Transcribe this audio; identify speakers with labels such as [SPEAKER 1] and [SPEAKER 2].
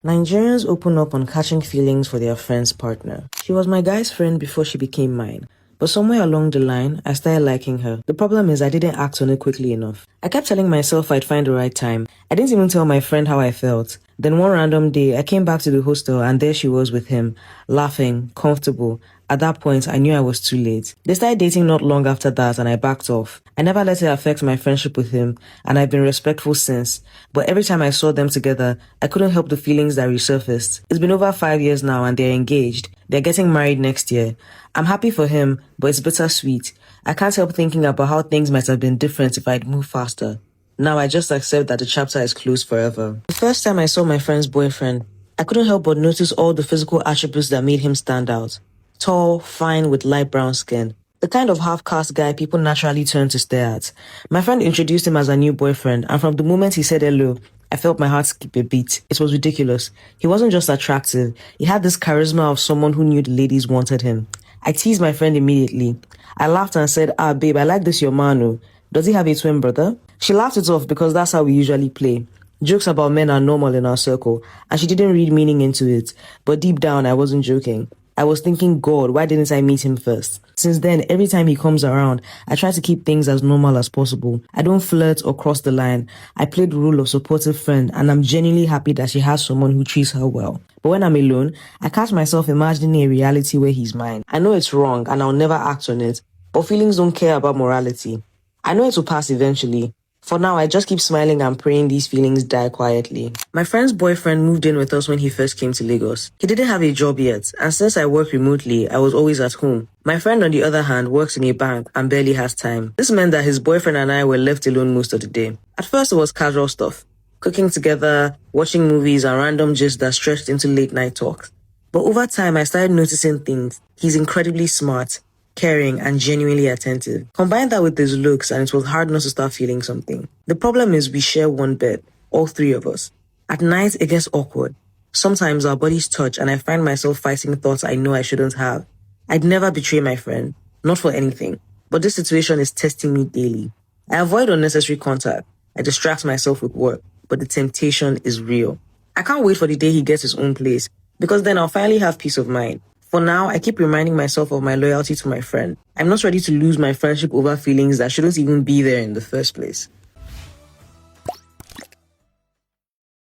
[SPEAKER 1] Nigerians open up on catching feelings for their friend's partner. She was my guy's friend before she became mine. But somewhere along the line, I started liking her. The problem is I didn't act on it quickly enough. I kept telling myself I'd find the right time. I didn't even tell my friend how I felt. Then one random day, I came back to the hostel and there she was with him, laughing, comfortable. At that point, I knew I was too late. They started dating not long after that and I backed off. I never let it affect my friendship with him and I've been respectful since. But every time I saw them together, I couldn't help the feelings that resurfaced. It's been over 5 years now and they're engaged. They're getting married next year. I'm happy for him, but it's bittersweet. I can't help thinking about how things might have been different if I'd moved faster. Now I just accept that the chapter is closed forever. The first time I saw my friend's boyfriend, I couldn't help but notice all the physical attributes that made him stand out. Tall, fine with light brown skin. The kind of half-caste guy people naturally turn to stare at. My friend introduced him as a new boyfriend, and from the moment he said hello, I felt my heart skip a beat. It was ridiculous. He wasn't just attractive. He had this charisma of someone who knew the ladies wanted him. I teased my friend immediately. I laughed and said, babe, I like this your man. Oh. Does he have a twin brother? She laughed it off because that's how we usually play. Jokes about men are normal in our circle, and she didn't read meaning into it. But deep down, I wasn't joking. I was thinking, God, why didn't I meet him first? Since then, every time he comes around, I try to keep things as normal as possible. I don't flirt or cross the line. I play the role of supportive friend, and I'm genuinely happy that she has someone who treats her well. But when I'm alone, I catch myself imagining a reality where he's mine. I know it's wrong, and I'll never act on it, but feelings don't care about morality. I know it will pass eventually. For now, I just keep smiling and praying these feelings die quietly. My friend's boyfriend moved in with us when he first came to Lagos. He didn't have a job yet, and since I work remotely, I was always at home. My friend, on the other hand, works in a bank and barely has time. This meant that his boyfriend and I were left alone most of the day. At first, it was casual stuff. Cooking together, watching movies, and random gists that stretched into late night talks. But over time, I started noticing things. He's incredibly smart, caring, and genuinely attentive. Combine that with his looks and it was hard not to start feeling something. The problem is we share one bed, all three of us. At night, it gets awkward. Sometimes our bodies touch and I find myself fighting thoughts I know I shouldn't have. I'd never betray my friend, not for anything. But this situation is testing me daily. I avoid unnecessary contact. I distract myself with work, but the temptation is real. I can't wait for the day he gets his own place, because then I'll finally have peace of mind. For now, I keep reminding myself of my loyalty to my friend. I'm not ready to lose my friendship over feelings that shouldn't even be there in the first place.